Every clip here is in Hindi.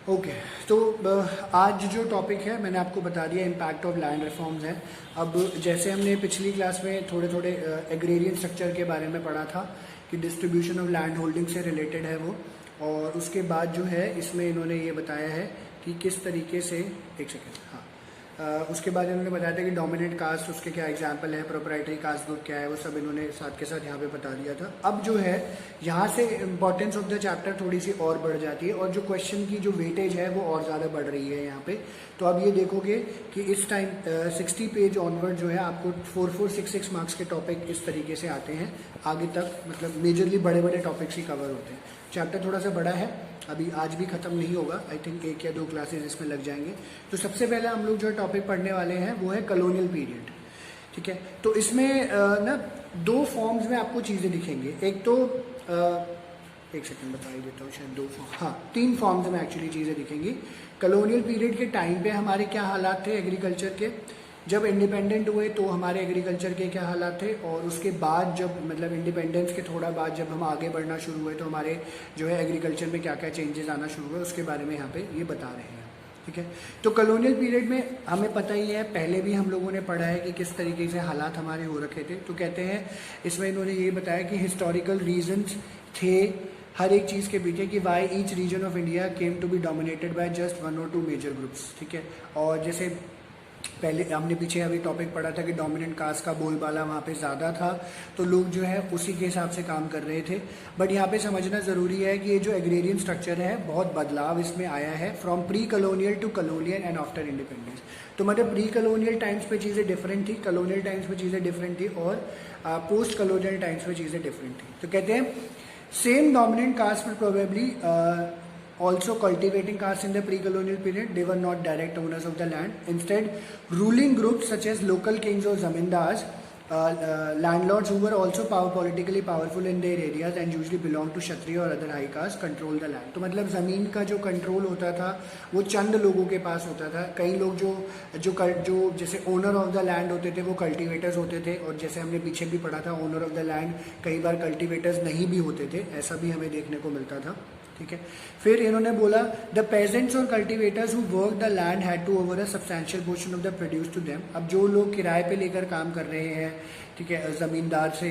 ओके। तो आज जो टॉपिक है मैंने आपको बता दिया, इम्पैक्ट ऑफ लैंड रिफॉर्म्स है। अब जैसे हमने पिछली क्लास में थोड़े थोड़े एग्रेरियन स्ट्रक्चर के बारे में पढ़ा था कि डिस्ट्रीब्यूशन ऑफ लैंड होल्डिंग से रिलेटेड है वो, और उसके बाद जो है इसमें इन्होंने ये बताया है कि किस तरीके से, एक सेकेंड, हाँ, उसके बाद इन्होंने बताया था कि डोमिनेंट कास्ट उसके क्या एग्जाम्पल है, प्रोप्राइटरी कास्ट ग्रुप क्या है, वो सब इन्होंने साथ के साथ यहाँ पे बता दिया था। अब जो है यहाँ से इंपॉर्टेंस ऑफ द चैप्टर थोड़ी सी और बढ़ जाती है और जो क्वेश्चन की जो वेटेज है वो और ज़्यादा बढ़ रही है यहाँ पे। तो अब ये देखोगे कि इस टाइम 60 पेज ऑनवर्ड जो है आपको 4-4, 6-6 मार्क्स के टॉपिक इस तरीके से आते हैं आगे तक, मतलब मेजरली बड़े बड़े टॉपिक्स ही कवर होते हैं। चैप्टर थोड़ा सा बड़ा है, अभी आज भी ख़त्म नहीं होगा, आई थिंक 1 या 2 क्लासेस इसमें लग जाएंगे। तो सबसे पहले हम लोग जो टॉपिक पढ़ने वाले हैं वो है कॉलोनियल पीरियड, ठीक है। तो इसमें ना 2 फॉर्म्स में आपको चीज़ें दिखेंगी। एक तो एक सेकंड बता ही देता हूँ, शायद 2 फॉर्म, हाँ 3 फॉर्म्स में एक्चुअली चीज़ें दिखेंगी। कॉलोनियल पीरियड के टाइम पे हमारे क्या हालात थे एग्रीकल्चर के, जब इंडिपेंडेंट हुए तो हमारे एग्रीकल्चर के क्या हालात थे, और उसके बाद जब मतलब इंडिपेंडेंस के थोड़ा बाद जब हम आगे बढ़ना शुरू हुए तो हमारे जो है एग्रीकल्चर में क्या क्या चेंजेस आना शुरू हुए, उसके बारे में यहाँ पे ये बता रहे हैं, ठीक है। तो कॉलोनियल पीरियड में हमें पता ही है, पहले भी हम लोगों ने पढ़ा है कि किस तरीके से हालात हमारे हो रखे थे। तो कहते हैं इसमें इन्होंने ये बताया कि हिस्टोरिकल रीजन्स थे हर एक चीज़ के पीछे कि why each region of India came to be dominated by just 1 or 2 major groups, ठीक है। और जैसे पहले हमने पीछे अभी टॉपिक पढ़ा था कि डोमिनेंट कास्ट का बोलबाला वहाँ पे ज़्यादा था, तो लोग जो है उसी के हिसाब से काम कर रहे थे। बट यहाँ पे समझना ज़रूरी है कि ये जो एग्रेरियन स्ट्रक्चर है बहुत बदलाव इसमें आया है from pre colonial to colonial and after independence. तो मतलब प्री कॉलोनियल टाइम्स पे चीज़ें डिफरेंट थी, कॉलोनियल टाइम्स पे चीज़ें डिफरेंट थी, और पोस्ट कॉलोनियल टाइम्स पे चीज़ें डिफरेंट थी। तो कहते हैं same dominant caste will probably also cultivating caste in the pre-colonial period. They were not direct owners of the land. Instead, ruling groups such as local kings or zamindars, landlords who were also politically powerful in their areas and usually belonged to Kshatriya or other high caste, control the land. तो मतलब ज़मीन का जो कंट्रोल होता था वो चंद लोगों के पास होता था। कई लोग जो जैसे ओनर ऑफ द लैंड होते थे वो कल्टिवेटर्स होते थे, और जैसे हमने पीछे भी पढ़ा था ओनर ऑफ द लैंड कई बार कल्टिवेटर्स नहीं भी होते थे, ऐसा भी हमें देखने को मिलता था, ठीक है। फिर इन्होंने बोला द पेजेंट्स और cultivators who work the land had to over a substantial portion of the produce to them. अब जो लोग किराए पे लेकर काम कर रहे हैं, ठीक है, ज़मींदार से,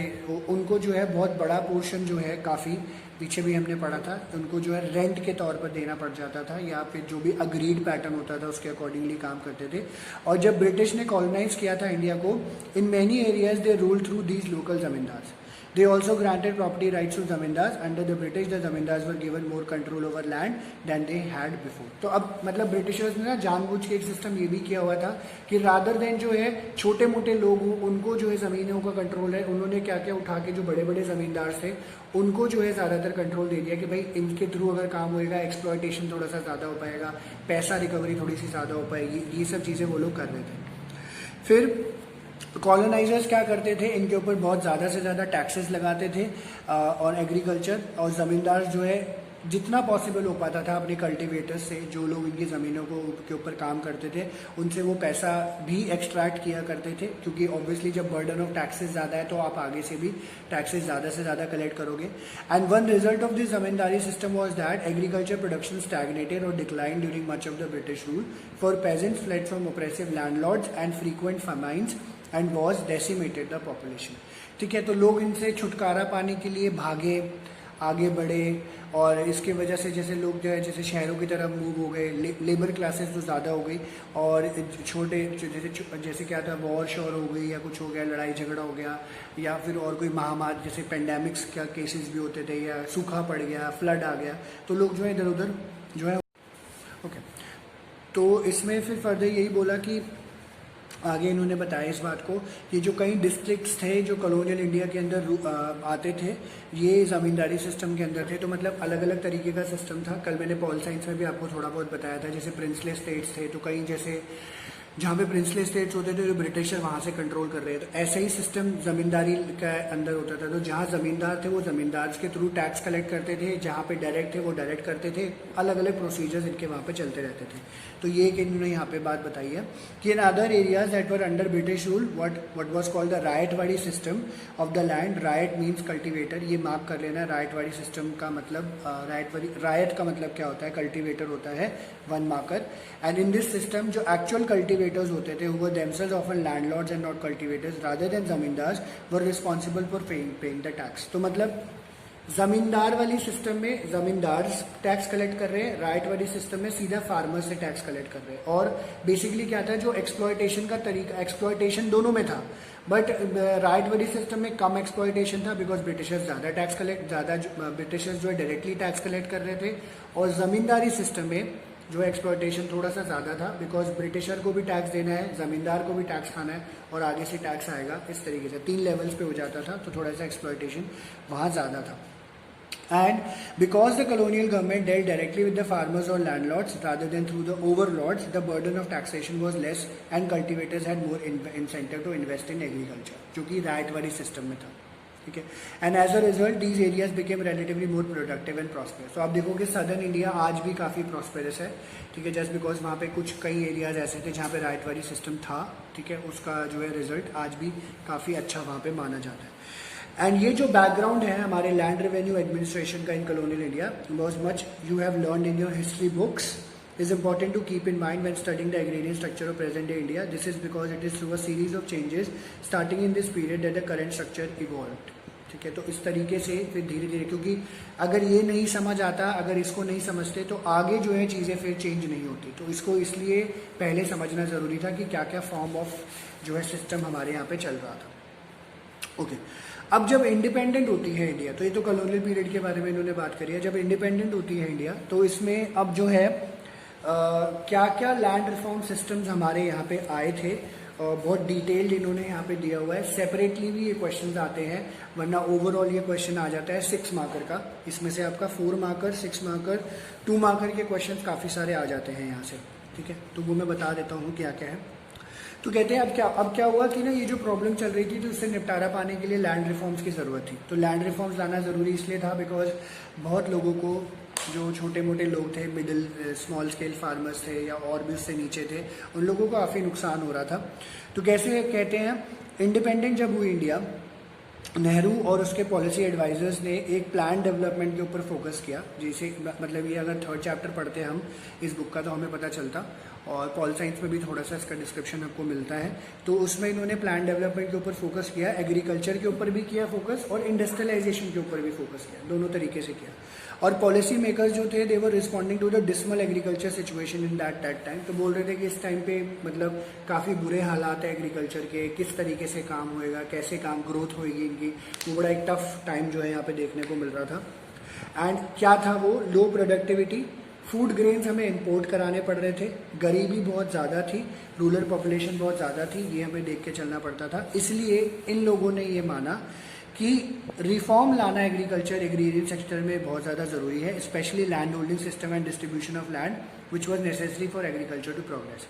उनको जो है बहुत बड़ा पोर्शन जो है, काफ़ी पीछे भी हमने पढ़ा था, उनको जो है रेंट के तौर पर देना पड़ जाता था, या फिर जो भी अग्रीड पैटर्न होता था उसके अकॉर्डिंगली काम करते थे। और जब ब्रिटिश ने कॉलोनाइज किया था इंडिया को, in many areas they rule through these local zamindars. They also granted property rights to zamindars. Under the British, the zamindars were given more control over land than they had before. तो अब मतलब ब्रिटिशर्स ने ना जानबूझ के एक सिस्टम ये भी किया हुआ था कि रादर देन जो है छोटे मोटे लोग उनको जो है ज़मीनों का कंट्रोल है, उन्होंने क्या क्या उठा के जो बड़े बड़े ज़मींदार थे उनको जो है ज़्यादातर कंट्रोल दे दिया कि भाई इनके थ्रू अगर काम होएगा, एक्सप्लॉयटेशन थोड़ा सा ज़्यादा हो पाएगा, पैसा रिकवरी थोड़ी सी ज़्यादा हो पाएगी, ये सब चीज़ें वो लोग कर रहे थे। फिर कॉलोनाइजर्स क्या करते थे, इनके ऊपर बहुत ज़्यादा से ज़्यादा टैक्सेस लगाते थे और एग्रीकल्चर और ज़मींदार जो है जितना पॉसिबल हो पाता था अपने कल्टीवेटर्स से, जो लोग इनकी ज़मीनों को के ऊपर काम करते थे उनसे वो पैसा भी एक्सट्रैक्ट किया करते थे, क्योंकि ऑब्वियसली जब बर्डन ऑफ टैक्सेस ज़्यादा है तो आप आगे से भी टैक्सेस ज़्यादा से ज़्यादा कलेक्ट करोगे। And one result of this zamindari system was that agriculture production stagnated और decline during much of the British rule for peasants fled from oppressive landlords and frequent famines and was decimated the population, ठीक है। तो लोग इनसे छुटकारा पाने के लिए भागे, आगे बढ़े, और इसके वजह से जैसे लोग जो है जैसे शहरों की तरफ मूव हो गए, लेबर क्लासेस तो ज़्यादा हो गई, और छोटे जैसे क्या था, वॉर शॉर हो गई या कुछ हो गया, लड़ाई झगड़ा हो गया, या फिर और कोई महामारी जैसे पेंडेमिक्स का केसेस भी होते थे, या सूखा पड़ गया, फ्लड आ गया, तो लोग जो है इधर उधर जो है, ओके। तो इसमें फिर फर्दर यही बोला कि आगे इन्होंने बताया इस बात को कि जो कई डिस्ट्रिक्ट्स थे जो कॉलोनियल इंडिया के अंदर आते थे, ये ज़मींदारी सिस्टम के अंदर थे। तो मतलब अलग अलग तरीके का सिस्टम था। कल मैंने पॉल साइंस में भी आपको थोड़ा बहुत बताया था, जैसे प्रिंसले स्टेट्स थे, तो कई जैसे जहाँ पे प्रिंसली स्टेट्स होते थे जो ब्रिटिशर वहाँ से कंट्रोल कर रहे थे। तो ऐसा ही सिस्टम जमींदारी के अंदर होता था। तो जहाँ जमींदार थे वो जमींदार के थ्रू टैक्स कलेक्ट करते थे, जहाँ पे डायरेक्ट थे वो डायरेक्ट करते थे। अलग अलग प्रोसीजर्स इनके वहाँ पे चलते रहते थे। तो ये एक इन्होंने यहाँ पे बात बताई है कि in other areas that were under British rule what was called the ryotwari system of the land. Ryot means cultivator, ये मार्क कर लेना। रायतवाड़ी सिस्टम का मतलब रायत का मतलब क्या होता है, कल्टिवेटर होता है, one marker. And in this system जो एक्चुअल कल्टिवेटर्स होते थे वो themselves often landlords and not cultivators rather than zamindars were responsible for paying the tax। तो मतलब जमींदार वाली सिस्टम में जमींदार टैक्स कलेक्ट कर रहे हैं, राइट वाली सिस्टम में सीधा फार्मर से टैक्स कलेक्ट कर रहे हैं। और बेसिकली क्या था, जो एक्सप्लॉयटेशन का तरीका, एक्सप्लॉयटेशन दोनों में था, बट राइट वाली सिस्टम में कम एक्सप्लॉयटेशन था बिकॉज ब्रिटिशर्स ब्रिटिशर्स जो है डायरेक्टली टैक्स कलेक्ट कर रहे थे। और जमींदारी सिस्टम में जो एक्सप्लॉयटेशन थोड़ा सा ज़्यादा था बिकॉज ब्रिटिशर को भी टैक्स देना है, ज़मींदार को भी टैक्स खाना है और आगे से टैक्स आएगा। इस तरीके से 3 लेवल्स पे हो जाता था, तो थोड़ा सा एक्सप्लॉयटेशन वहाँ ज़्यादा था। And because the colonial government dealt directly with the farmers or landlords rather than through the overlords, the burden of taxation was less and cultivators had more incentive to invest in agriculture, जो कि राइट वाली सिस्टम में था। ठीक है। And as a result these areas became relatively more productive and prosperous. तो आप देखोगे सदर्न इंडिया आज भी काफ़ी प्रॉस्पेरस है। ठीक है, जस्ट बिकॉज वहाँ पे कुछ कई एरियाज ऐसे थे जहाँ पे राइट वाली सिस्टम था। ठीक है, उसका जो है रिजल्ट आज भी काफ़ी अच्छा वहाँ पे माना जाता है। एंड ये जो बैकग्राउंड है हमारे लैंड रेवेन्यू एडमिनिस्ट्रेशन का इन colonial India, was much you have learn in your history books, is important to keep in mind when studying the agrarian structure of present day India. This is because it is through a series of changes starting in this period that the current structure evolved. ठीक है, तो इस तरीके से फिर धीरे धीरे, क्योंकि अगर ये नहीं समझ आता, अगर इसको नहीं समझते तो आगे जो है चीज़ें फिर चेंज नहीं होती। तो इसको इसलिए पहले समझना ज़रूरी था कि क्या क्या फॉर्म ऑफ जो है सिस्टम हमारे यहाँ पे चल रहा था। ओके, अब जब इंडिपेंडेंट होती है इंडिया, तो ये तो कॉलोनियल पीरियड के बारे में इन्होंने बात करी है। जब इंडिपेंडेंट होती है इंडिया तो इसमें अब जो है क्या क्या लैंड रिफॉर्म सिस्टम्स हमारे यहाँ पे आए थे, बहुत डिटेल्ड इन्होंने यहाँ पे दिया हुआ है। सेपरेटली भी ये क्वेश्चंस आते हैं, वरना ओवरऑल ये क्वेश्चन आ जाता है 6 मार्कर का। इसमें से आपका 4 मार्कर, 6 मार्कर, 2 मार्कर के क्वेश्चंस काफ़ी सारे आ जाते हैं यहाँ से। ठीक है, तो वो मैं बता देता हूँ क्या क्या है। तो कहते हैं अब क्या हुआ कि ना ये जो प्रॉब्लम चल रही थी तो उससे निपटारा पाने के लिए लैंड रिफॉर्म्स की ज़रूरत थी। तो लैंड रिफॉर्म्स लाना ज़रूरी इसलिए था बिकॉज बहुत लोगों को, जो छोटे मोटे लोग थे, मिडिल स्मॉल स्केल फार्मर्स थे या और भी उससे नीचे थे, उन लोगों को काफ़ी नुकसान हो रहा था। तो कैसे कहते हैं, इंडिपेंडेंट जब हुई इंडिया, नेहरू और उसके पॉलिसी एडवाइजर्स ने एक प्लान डेवलपमेंट के ऊपर फोकस किया। जैसे मतलब ये अगर 3rd चैप्टर पढ़ते हम इस बुक का तो हमें पता चलता, और पॉल साइंस में भी थोड़ा सा इसका डिस्क्रिप्शन आपको मिलता है। तो उसमें इन्होंने प्लान डेवलपमेंट के ऊपर फोकस किया, एग्रीकल्चर के ऊपर भी किया फोकस और इंडस्ट्रियलाइजेशन के ऊपर भी फोकस किया, दोनों तरीके से किया। और पॉलिसी मेकर्स जो थे they were responding to the dismal agriculture situation in that time. तो बोल रहे थे कि इस टाइम पे मतलब काफ़ी बुरे हालात है एग्रीकल्चर के, किस तरीके से काम होएगा, कैसे काम ग्रोथ होएगी इनकी, वो बड़ा एक टफ टाइम जो है यहाँ पे देखने को मिल रहा था। एंड क्या था वो, लो प्रोडक्टिविटी, फूड ग्रेन्स हमें इंपोर्ट कराने पड़ रहे थे, गरीबी बहुत ज़्यादा थी, रूरल पॉपुलेशन बहुत ज़्यादा थी, ये हमें देख के चलना पड़ता था। इसलिए इन लोगों ने ये माना कि रिफॉर्म लाना एग्रीकल्चर एग्रीरियन सेक्टर में बहुत ज़्यादा ज़रूरी है, specially land holding system and distribution of land which was necessary for agriculture to progress.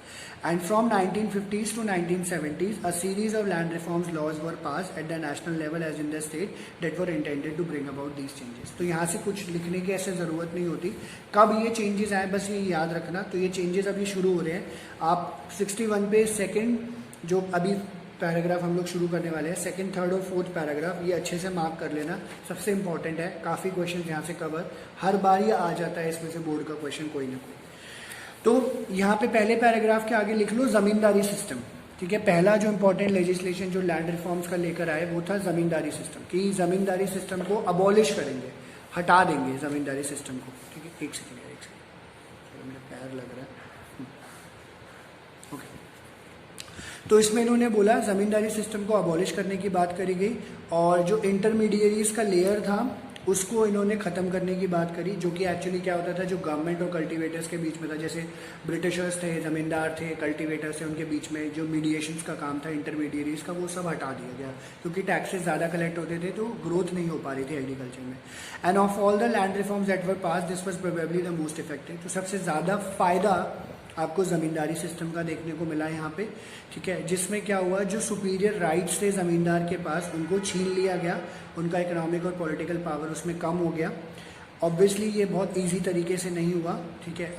And from 1950s to 1970s, a series of land reforms laws were passed at the national level as in the state that were intended to bring about these changes. तो यहाँ से कुछ लिखने की ऐसे ज़रूरत नहीं होती, कब ये चेंजेस आए बस ये याद रखना। तो ये चेंजेस अभी शुरू हो रहे हैं। आप 61 पे सेकेंड जो अभी पैराग्राफ हम लोग शुरू करने वाले हैं, 2nd, 3rd और 4th पैराग्राफ, ये अच्छे से मार्क कर लेना, सबसे इंपॉर्टेंट है। काफ़ी क्वेश्चन यहाँ से कवर हर बार ये आ जाता है, इसमें से बोर्ड का क्वेश्चन कोई ना कोई। तो यहाँ पे पहले पैराग्राफ के आगे लिख लो जमींदारी सिस्टम। ठीक है, पहला जो इंपॉर्टेंट लेजिस्लेशन जो लैंड रिफॉर्म्स का लेकर आए वो था जमींदारी सिस्टम, कि जमींदारी सिस्टम को अबॉलिश करेंगे, हटा देंगे जमींदारी सिस्टम को। ठीक है, एक सेकेंड, मेरा पैर लग रहा है। तो इसमें इन्होंने बोला जमींदारी सिस्टम को अबॉलिश करने की बात करी गई, और जो इंटरमीडिएरीज का लेयर था उसको इन्होंने ख़त्म करने की बात करी, जो कि एक्चुअली क्या होता था, जो गवर्नमेंट और कल्टीवेटर्स के बीच में था। जैसे ब्रिटिशर्स थे, ज़मींदार थे, कल्टीवेटर्स थे, उनके बीच में जो मीडिएशंस का काम था इंटरमीडिएरीज का, वो सब हटा दिया गया, क्योंकि टैक्सेस ज़्यादा कलेक्ट होते थे तो ग्रोथ नहीं हो पा रही थी एग्रीकल्चर में। End of all the land reforms that were pass this was probably the most effective. तो सबसे ज़्यादा फ़ायदा आपको ज़मींदारी सिस्टम का देखने को मिला यहाँ पे, ठीक है, जिसमें क्या हुआ, जो सुपीरियर राइट्स थे ज़मींदार के पास उनको छीन लिया गया, उनका इकोनॉमिक और पॉलिटिकल पावर उसमें कम हो गया। ऑब्वियसली ये बहुत इजी तरीके से नहीं हुआ, ठीक है।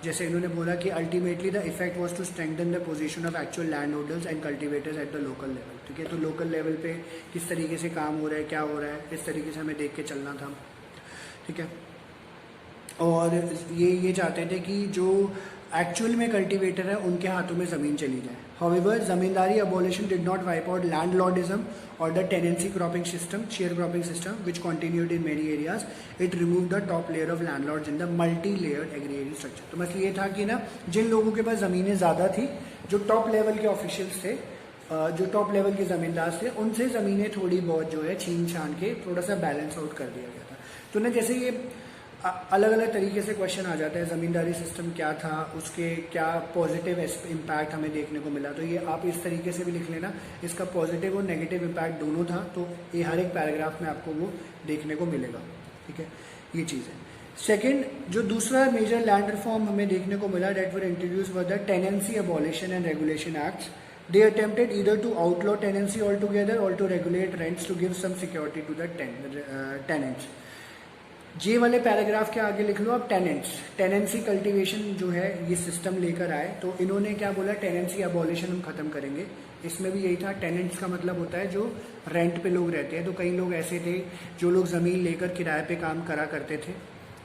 जैसे इन्होंने बोला कि ultimately the effect was to strengthen the position of actual land holders and cultivators at the local level, ठीक है। तो लोकल लेवल पे किस तरीके से काम हो रहा है, क्या हो रहा है, इस तरीके से हमें देख के चलना था, ठीक है। और ये चाहते थे कि जो एक्चुअल में कल्टीवेटर है उनके हाथों में ज़मीन चली जाए। However zamindari abolition did not wipe out landlordism और the tenancy cropping system, share cropping system which continued in many areas. It remove the top layer of landlords in the multi layered agrarian structure. तो मतलब ये था कि ना, जिन लोगों के पास ज़मीनें ज़्यादा थी, जो टॉप लेवल के ऑफिशियल्स थे, जो टॉप लेवल के ज़मींदार थे, उनसे ज़मीनें थोड़ी बहुत जो है छीन छान के थोड़ा सा बैलेंस आउट कर दिया गया था। तो ना जैसे ये अलग अलग तरीके से क्वेश्चन आ जाता है, ज़मींदारी सिस्टम क्या था, उसके क्या पॉजिटिव इम्पैक्ट हमें देखने को मिला। तो ये आप इस तरीके से भी लिख लेना, इसका पॉजिटिव और नेगेटिव इम्पैक्ट दोनों था। तो ये हर एक पैराग्राफ में आपको वो देखने को मिलेगा, ठीक है, ये चीज़ है। सेकेंड, जो दूसरा मेजर लैंड रिफॉर्म हमें देखने को मिला, that were introduce were the tenancy abolition and regulation acts. They attempted either to outlaw tenancy altogether or to regulate rents to give some security to the tenants. जे वाले पैराग्राफ के आगे लिख लो आप टेनेंट्स, टेनेंसी कल्टीवेशन जो है ये सिस्टम लेकर आए। तो इन्होंने क्या बोला, टेनेंसी अबॉलिशन हम खत्म करेंगे। इसमें भी यही था, टेनेंट्स का मतलब होता है जो रेंट पे लोग रहते हैं। तो कई लोग ऐसे थे जो लोग ज़मीन लेकर किराए पे काम करा करते थे,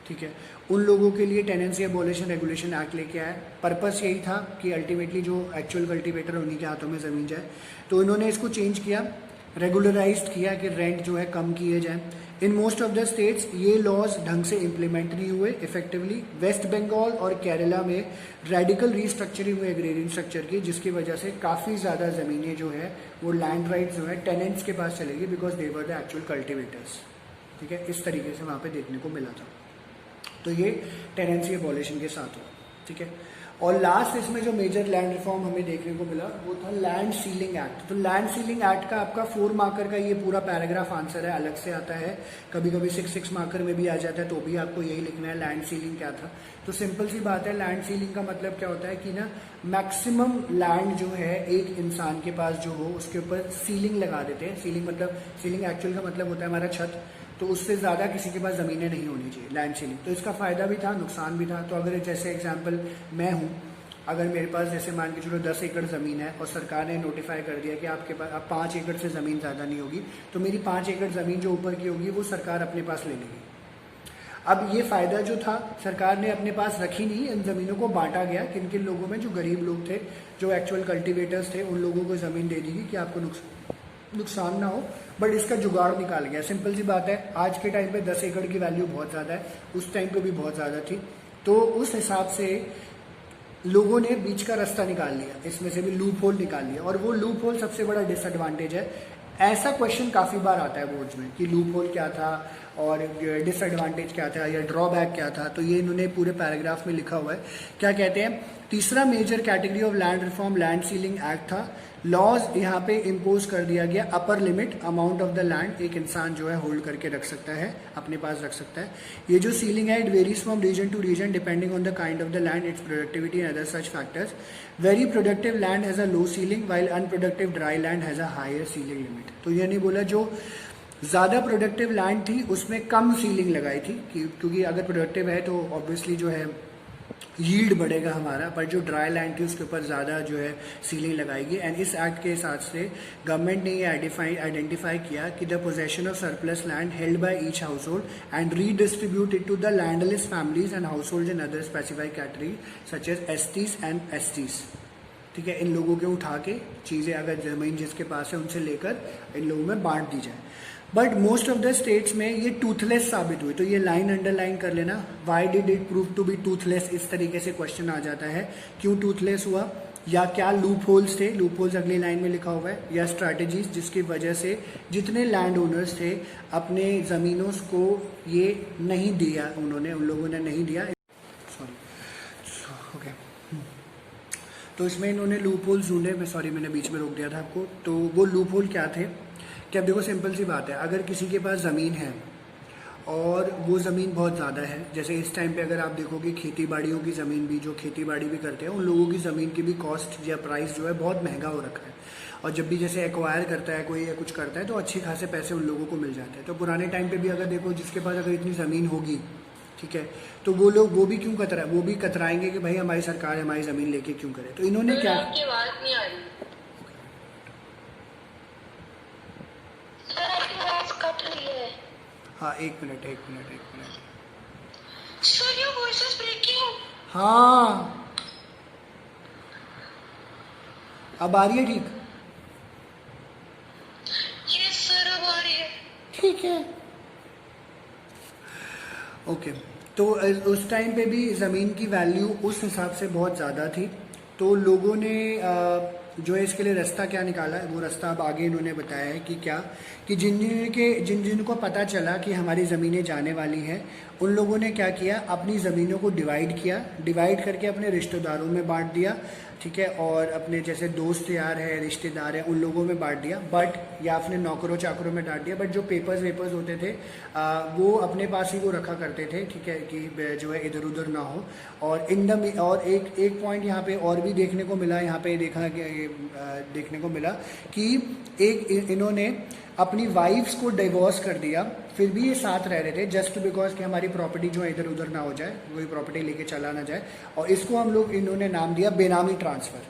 ठीक है, उन लोगों के लिए टेनेंसी अबॉलिशन रेगुलेशन एक्ट लेके आया। पर्पस यही था कि अल्टीमेटली जो एक्चुअल कल्टीवेटर उन्हीं के हाथों में ज़मीन जाए। तो इन्होंने इसको चेंज किया, रेगुलराइज किया कि रेंट जो है कम किए जाए। इन मोस्ट ऑफ द स्टेट्स ये लॉज ढंग से इम्प्लीमेंट नहीं हुए इफेक्टिवली। वेस्ट बंगाल और केरला में रेडिकल रीस्ट्रक्चरिंग हुई एग्रेरियन स्ट्रक्चर की, जिसकी वजह से काफ़ी ज़्यादा ज़मीनें जो है वो लैंड राइट्स जो है टेनेंट्स के पास चलेगी, because they were the actual cultivators, ठीक है। इस तरीके से वहाँ पे देखने को मिला था। तो ये टेनेंसी अबॉलिशन के साथ हुआ, ठीक है। और लास्ट इसमें जो मेजर लैंड रिफॉर्म हमें देखने को मिला वो था लैंड सीलिंग एक्ट। तो लैंड सीलिंग एक्ट का आपका 4 मार्कर का ये पूरा पैराग्राफ आंसर है, अलग से आता है, कभी कभी 6 मार्कर में भी आ जाता है, तो भी आपको यही लिखना है लैंड सीलिंग क्या था। तो सिंपल सी बात है, लैंड सीलिंग का मतलब क्या होता है कि ना मैक्सिमम लैंड जो है एक इंसान के पास जो हो उसके ऊपर सीलिंग लगा देते हैं। सीलिंग मतलब, सीलिंग एक्चुअल का मतलब होता है हमारा छत, तो उससे ज़्यादा किसी के पास ज़मीनें नहीं होनी चाहिए, लैंड सीलिंग। तो इसका फ़ायदा भी था, नुकसान भी था। तो अगर जैसे एग्जांपल मैं हूँ, अगर मेरे पास जैसे मान के चलो 10 एकड़ ज़मीन है और सरकार ने नोटिफाई कर दिया कि आपके पास अब 5 एकड़ से ज़मीन ज़्यादा नहीं होगी, तो मेरी 5 एकड़ ज़मीन जो ऊपर की होगी वो सरकार अपने पास ले लेगी। अब ये फ़ायदा जो था सरकार ने अपने पास रखी नहीं, इन ज़मीनों को बांटा गया किन किन लोगों में, जो गरीब लोग थे, जो एक्चुअल कल्टिवेटर्स थे, उन लोगों को ज़मीन दे दी कि आपको नुकसान ना हो। बट इसका जुगाड़ निकाल गया। सिंपल सी बात है, आज के टाइम पे 10 एकड़ की वैल्यू बहुत ज़्यादा है, उस टाइम पे भी बहुत ज़्यादा थी। तो उस हिसाब से लोगों ने बीच का रास्ता निकाल लिया, इसमें से भी लूप होल निकाल लिया। और वो लूप होल सबसे बड़ा डिसएडवांटेज है। ऐसा क्वेश्चन काफ़ी बार आता है बोर्ड्स में कि लूप होल क्या था और डिसएडवांटेज क्या था या ड्रॉबैक क्या था। तो ये इन्होंने पूरे पैराग्राफ में लिखा हुआ है। क्या कहते हैं, तीसरा major category of land reform land ceiling act था। लॉज यहाँ पे इम्पोज कर दिया गया, upper limit amount of the land एक इंसान जो है होल्ड करके रख सकता है, अपने पास रख सकता है। ये जो सीलिंग है, it varies from region to region depending on the kind of the land, its productivity and other such factors. Very productive land has a low ceiling while unproductive dry land has a higher ceiling limit. तो ये नहीं बोला जो ज़्यादा प्रोडक्टिव लैंड थी उसमें कम सीलिंग लगाई थी, क्योंकि अगर प्रोडक्टिव है तो ऑब्वियसली जो है यील्ड बढ़ेगा हमारा, पर जो ड्राई लैंड थी उसके ऊपर ज़्यादा जो है सीलिंग लगाएगी। एंड इस एक्ट के हिसाब से गवर्नमेंट ने ये आइडेंटिफाई किया कि the possession of surplus land held by each household and redistributed to the landless families and household in other specified category such as STs and STs. ठीक है, इन लोगों के उठा के चीज़ें अगर ज़मीन जिसके पास है उनसे लेकर इन लोगों में बांट दी जाए। But most of the states में ये टूथलेस साबित हुई। तो ये लाइन अंडरलाइन कर लेना, why did it prove to be toothless, इस तरीके से क्वेश्चन आ जाता है, क्यों टूथलेस हुआ, या क्या लूप होल्स थे, लूप होल्स अगली लाइन में लिखा हुआ है, या स्ट्रैटेजीज जिसकी वजह से जितने लैंड ओनर्स थे अपने ज़मीनों को ये नहीं दिया, उन्होंने उन लोगों ने नहीं दिया, सॉरी ओके। तो इसमें इन्होंने लूप होल्स ढूंढे, मैं सॉरी मैंने बीच में रोक दिया था आपको। तो वो लूप होल क्या थे, कि अब देखो सिंपल सी बात है, अगर किसी के पास ज़मीन है और वो ज़मीन बहुत ज़्यादा है। जैसे इस टाइम पे अगर आप देखोगे खेती बाड़ियों की ज़मीन भी, जो खेती बाड़ी भी करते हैं उन लोगों की ज़मीन की भी कॉस्ट या प्राइस जो है बहुत महंगा हो रखा है। और जब भी जैसे एक्वायर करता है कोई या कुछ करता है तो अच्छे खासे पैसे उन लोगों को मिल जाते हैं। तो पुराने टाइम पे भी अगर देखो, जिसके पास अगर इतनी ज़मीन होगी, ठीक है, तो वो लोग वो भी क्यों वो भी कतराएंगे कि भाई हमारी सरकार हमारी ज़मीन लेके क्यों करे। तो इन्होंने क्या, आपकी आवाज नहीं आ रही सर, आपकी आवाज कट रही है। हाँ एक minute. Sir your voice is breaking. हाँ अब आ रही है ठीक? यस सर, अब आ रही है। ठीक है, ओके। तो उस टाइम पे भी ज़मीन की वैल्यू उस हिसाब से बहुत ज़्यादा थी। तो लोगों ने जो है इसके लिए रास्ता क्या निकाला है, वो रास्ता अब आगे इन्होंने बताया है कि क्या, कि जिनको पता चला कि हमारी ज़मीनें जाने वाली हैं, उन लोगों ने क्या किया, अपनी ज़मीनों को डिवाइड करके अपने रिश्तेदारों में बांट दिया, ठीक है, और अपने जैसे दोस्त यार है, रिश्तेदार हैं, उन लोगों में बांट दिया, बट या अपने नौकरों चाकरों में डांट दिया। बट जो पेपर्स वेपर्स होते थे वो अपने पास ही वो रखा करते थे, ठीक है, कि जो है इधर उधर ना हो। और और एक पॉइंट यहाँ पे और भी देखने को मिला, यहाँ पे देखने को मिला कि इन्होंने अपनी वाइफ्स को डिवोर्स कर दिया, फिर भी ये साथ रह रहे थे, जस्ट बिकॉज कि हमारी प्रॉपर्टी जो है इधर उधर ना हो जाए, कोई प्रॉपर्टी लेके चला ना जाए। और इसको इन्होंने नाम दिया बेनामी ट्रांसफ़र,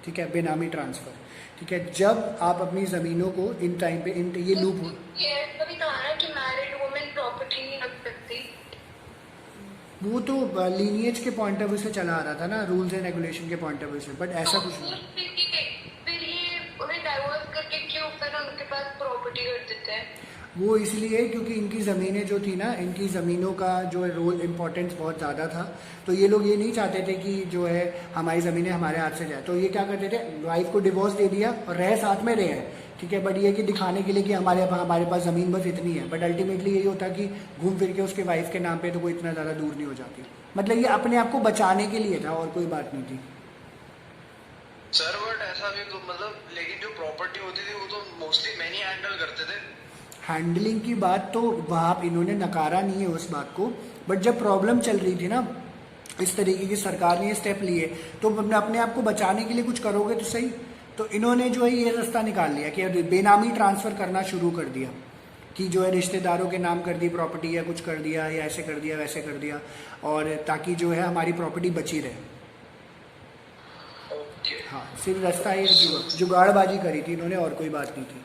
ठीक है, बेनामी ट्रांसफ़र, ठीक है। जब आप अपनी ज़मीनों को इन टाइम पे ये लूप कभी कहा है कि मैरिड वुमेन प्रॉपर्टी नहीं रख सकती, वो तो लीनिएज के पॉइंट ऑफ व्यू से चला आ रहा था ना, रूल्स एंड रेगुलेशन के पॉइंट ऑफ व्यू से, बट ऐसा कुछ नहीं। फिर ये उन्हें डाइवोर्स करके क्यों फिर उनके पास प्रॉपर्टी कर देते हैं? वो इसलिए क्योंकि इनकी ज़मीनें जो थी ना, इनकी ज़मीनों का जो है रोल इम्पोर्टेंस बहुत ज़्यादा था। तो ये लोग ये नहीं चाहते थे कि जो है हमारी ज़मीनें हमारे हाथ से जाए। तो ये क्या करते थे, वाइफ को डिवोर्स दे दिया और रहे साथ में रहे हैं, ठीक है, बट ये कि दिखाने के लिए कि हमारे पास ज़मीन बस इतनी है, बट अल्टीमेटली यही होता कि घूम फिर के उसके वाइफ के नाम पे तो कोई इतना ज़्यादा दूर नहीं हो जाती। मतलब ये अपने आप को बचाने के लिए था और कोई बात नहीं थी सर। बट ऐसा भी तो मतलब, लेकिन जो प्रॉपर्टी होती थी वो तो मोस्टली मैन ही हैंडल करते थे। हैंडलिंग की बात तो वहाँ इन्होंने नकारा नहीं है उस बात को, बट जब प्रॉब्लम चल रही थी ना, इस तरीके की सरकार ने ये स्टेप लिए, तो अपने आप को बचाने के लिए कुछ करोगे तो सही। तो इन्होंने जो है ये रास्ता निकाल लिया कि बेनामी ट्रांसफ़र करना शुरू कर दिया, कि जो है रिश्तेदारों के नाम कर दी प्रॉपर्टी, या कुछ कर दिया, या ऐसे कर दिया वैसे कर दिया, और ताकि जो है हमारी प्रॉपर्टी बची रहे। हाँ, सिर्फ रास्ता ये जुगाड़बाजी करी थी इन्होंने, और कोई बात नहीं थी,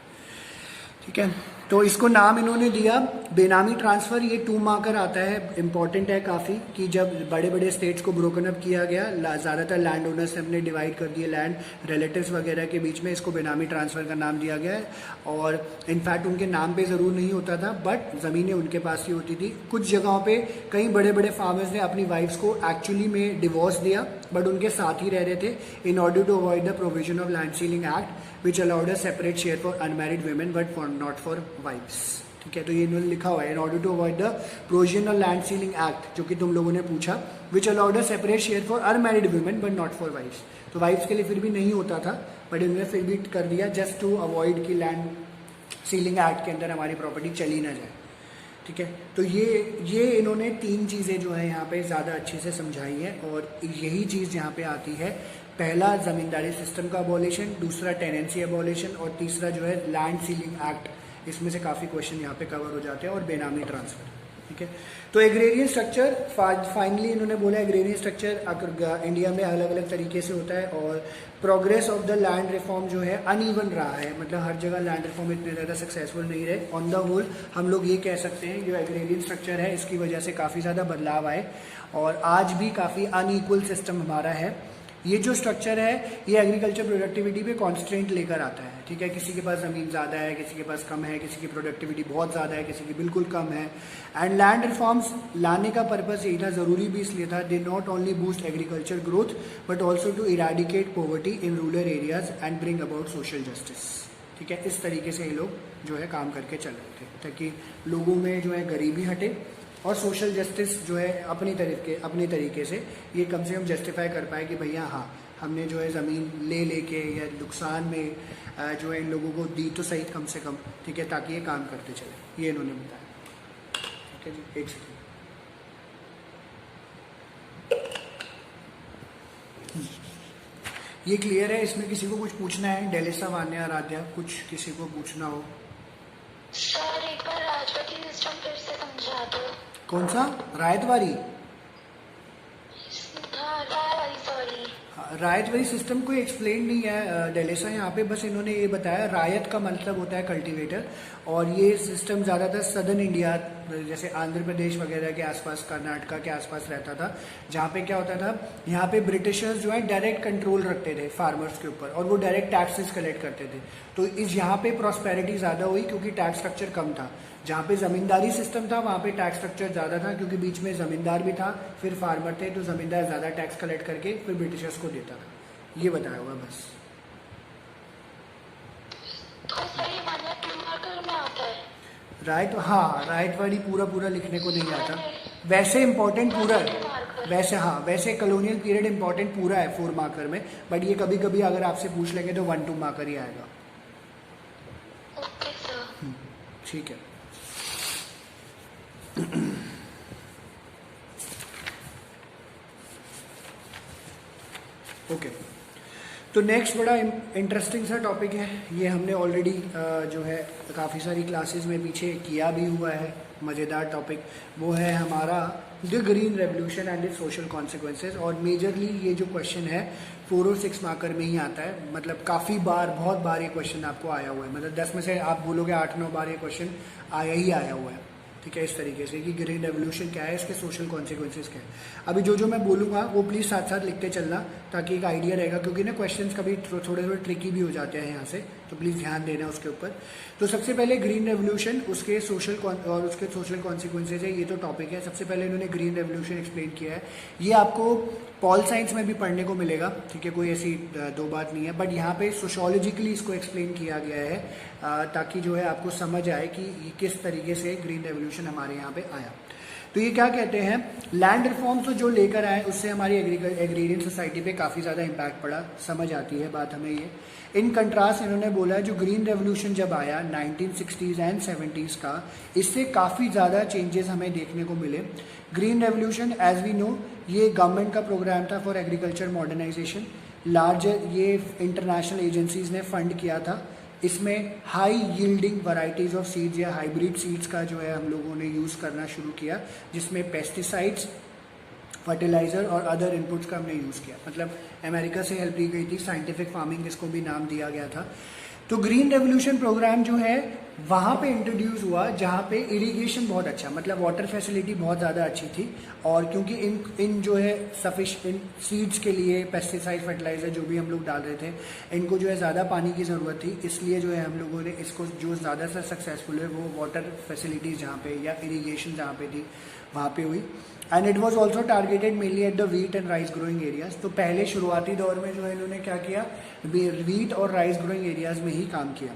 ठीक है। तो इसको नाम इन्होंने दिया बेनामी ट्रांसफ़र। ये 2 मार्कर आता है, इम्पॉर्टेंट है काफ़ी, कि जब बड़े बड़े स्टेट्स को ब्रोकन अप किया गया, ज़्यादातर लैंड ओनर्स ने अपने डिवाइड कर दिए लैंड रिलेटिव्स वगैरह के बीच में, इसको बेनामी ट्रांसफ़र का नाम दिया गया है। और इनफैक्ट उनके नाम पे ज़रूर नहीं होता था, बट ज़मीनें उनके पास ही होती थी। कुछ जगहों पे कई बड़े बड़े फार्मर्स ने अपनी वाइफ्स को एक्चुअली में डिवोर्स दिया, बट उनके साथ ही रह रहे थे, in order to avoid the provision of land ceiling act which allowed a separate share for unmarried women but not for wives, ठीक है। तो ये इन्होंने लिखा हुआ है, in order to avoid the provision of land ceiling act, जो कि तुम लोगों ने पूछा, which allowed a separate share for unmarried women but not for wives। तो वाइफ्स के लिए फिर भी नहीं होता था, बट इन्होंने फिर भी कर दिया जस्ट टू अवॉइड कि लैंड सीलिंग एक्ट के अंदर हमारी प्रॉपर्टी चली ना जाए, ठीक है। तो ये इन्होंने 3 चीज़ें जो है यहाँ पे ज़्यादा अच्छे से समझाई है, और यही चीज़ यहाँ पे आती है, पहला ज़मींदारी सिस्टम का अबॉलिशन, दूसरा टेनेंसी अबॉलिशन, और तीसरा जो है लैंड सीलिंग एक्ट। इसमें से काफ़ी क्वेश्चन यहाँ पे कवर हो जाते हैं, और बेनामी ट्रांसफ़र, ठीक है। तो एग्रेरियन स्ट्रक्चर, फाइनली इन्होंने बोला एग्रेरियन स्ट्रक्चर इंडिया में अलग अलग तरीके से होता है, और progress of the land reform जो है अनइवन रहा है, मतलब हर जगह लैंड रिफॉर्म इतने ज़्यादा सक्सेसफुल नहीं रहे। ऑन द होल हम लोग ये कह सकते हैं जो एग्रेरियन स्ट्रक्चर है इसकी वजह से काफ़ी ज़्यादा बदलाव आए, और आज भी काफ़ी अनइक्वल सिस्टम हमारा है। ये जो स्ट्रक्चर है ये एग्रीकल्चर प्रोडक्टिविटी पे कॉन्स्टेंट लेकर आता है, ठीक है। किसी के पास ज़मीन ज़्यादा है, किसी के पास कम है, किसी की प्रोडक्टिविटी बहुत ज़्यादा है, किसी की बिल्कुल कम है। एंड लैंड रिफॉर्म्स लाने का पर्पस यही था, ज़रूरी भी इसलिए था, they not only boost agriculture growth but also to eradicate poverty in rural areas and bring about social justice, ठीक है। इस तरीके से ये लोग जो है काम करके चल रहे थे, ताकि लोगों में जो है गरीबी हटे, और सोशल जस्टिस जो है अपनी तरीके से ये कम से कम जस्टिफाई कर पाए कि भैया हाँ, हमने जो है ज़मीन लेके या नुकसान में जो है इन लोगों को दी तो सही कम से कम, ठीक है, ताकि ये काम करते चले। ये इन्होंने बताया। ठीक है जी, एक सेकेंड। ये क्लियर है? इसमें किसी को कुछ पूछना है? डेलिसा, वान्या, आराध्या, कुछ किसी को पूछना हो? सर एक बार राजवती सिस्टम फिर से समझा दो। कौन सा? रायतवारी? हाँ रायवाली, सॉरी। रायतवारी सिस्टम कोई एक्सप्लेन नहीं है डेलिसा यहाँ पे, बस इन्होंने ये बताया रायत का मतलब होता है कल्टीवेटर, और ये सिस्टम ज़्यादातर सदर्न इंडिया जैसे आंध्र प्रदेश वगैरह के आसपास, कर्नाटका के आसपास रहता था, जहाँ पे क्या होता था, यहाँ पे ब्रिटिशर्स जो है डायरेक्ट कंट्रोल रखते थे फार्मर्स के ऊपर, और वो डायरेक्ट टैक्सेस कलेक्ट करते थे। तो इस यहाँ पे प्रॉस्पेरिटी ज़्यादा हुई क्योंकि टैक्स स्ट्रक्चर कम था। जहाँ पे ज़मींदारी सिस्टम था वहाँ पे टैक्स स्ट्रक्चर ज़्यादा था, क्योंकि बीच में ज़मींदार भी था, फिर फार्मर थे, तो ज़मींदार ज़्यादा टैक्स कलेक्ट करके फिर ब्रिटिशर्स को देता था। ये बताया हुआ बस। तो सर ये वान्या 2 मार्कर में आता है? राइट, हाँ राइटवाड़ी पूरा लिखने को नहीं आता वैसे, इंपॉर्टेंट पूरा है वैसे, हाँ वैसे कॉलोनियल पीरियड इंपॉर्टेंट पूरा है 4 मार्कर में, बट ये कभी कभी अगर आपसे पूछ लेंगे तो 1-2 मार्कर ही आएगा। Okay sir. ठीक है। ओके, तो नेक्स्ट बड़ा इंटरेस्टिंग सा टॉपिक है, ये हमने ऑलरेडी जो है काफ़ी सारी क्लासेस में पीछे किया भी हुआ है, मज़ेदार टॉपिक। वो है हमारा the green revolution and it's social consequences, और मेजरली ये जो क्वेश्चन है 4 और 6 मार्कर में ही आता है, मतलब काफ़ी बार, बहुत बार ये क्वेश्चन आपको आया हुआ है, मतलब 10 में से आप बोलोगे 8-9 बार ये क्वेश्चन आया ही आया हुआ है। ठीक है, इस तरीके से कि ग्रीन रेवोल्यूशन क्या है, इसके सोशल कॉन्सिक्वेंसेज क्या है। अभी जो मैं बोलूँगा वो प्लीज़ साथ साथ लिखते चलना, ताकि एक आइडिया रहेगा, क्योंकि ना क्वेश्चंस कभी थोड़े ट्रिकी भी हो जाते हैं यहाँ से, तो प्लीज़ ध्यान देना उसके ऊपर। तो सबसे पहले ग्रीन रेवोल्यूशन, उसके सोशल और उसके सोशल कॉन्सिक्वेंसेज है, ये तो टॉपिक है। सबसे पहले इन्होंने ग्रीन रेवोल्यूशन एक्सप्लेन किया है, ये आपको पॉल साइंस में भी पढ़ने को मिलेगा, ठीक है, कोई ऐसी दो बात नहीं है, बट यहाँ पे सोशोलॉजिकली इसको एक्सप्लेन किया गया है, ताकि जो है आपको समझ आए कि किस तरीके से ग्रीन रेवोल्यूशन हमारे यहाँ पे आया। तो ये क्या कहते हैं, लैंड रिफॉर्म्स तो जो लेकर आए उससे हमारी एग्रीरियन सोसाइटी पे काफ़ी ज़्यादा इम्पैक्ट पड़ा, समझ आती है बात हमें ये। इन कंट्रास्ट इन्होंने बोला है जो ग्रीन रेवोल्यूशन जब आया 1960s एंड 70s का, इससे काफ़ी ज़्यादा चेंजेस हमें देखने को मिले। Green revolution as we know ये गवर्नमेंट का प्रोग्राम था फॉर एग्रीकल्चर मॉडर्नाइजेशन, लार्जर ये इंटरनेशनल एजेंसीज ने फंड किया था। इसमें high yielding varieties of seeds या हाइब्रिड सीड्स का जो है हम लोगों ने यूज़ करना शुरू किया, जिसमें पेस्टिसाइड्स, फर्टिलाइज़र और अदर इनपुट्स का हमने यूज़ किया। मतलब अमेरिका से हेल्प ली गई थी, साइंटिफिक फार्मिंग इसको भी नाम दिया गया था। तो ग्रीन रेवोल्यूशन प्रोग्राम जो है वहाँ पे इंट्रोड्यूस हुआ जहाँ पे इरिगेशन बहुत अच्छा, मतलब वाटर फैसिलिटी बहुत ज़्यादा अच्छी थी, और क्योंकि इन जो है इन सीड्स के लिए पेस्टिसाइड, फर्टिलाइज़र जो भी हम लोग डाल रहे थे, इनको जो है ज़्यादा पानी की ज़रूरत थी, इसलिए जो है हम लोगों ने इसको जो ज़्यादा सक्सेसफुल है वो वाटर फैसिलिटीज़ जहाँ पे या इरीगेशन जहाँ पे थी वहाँ पे हुई। And it was also targeted mainly at the wheat and rice growing areas. तो पहले शुरुआती दौर में जो है इन्होंने क्या किया, वीट और राइस ग्रोइंग एरियाज में ही काम किया।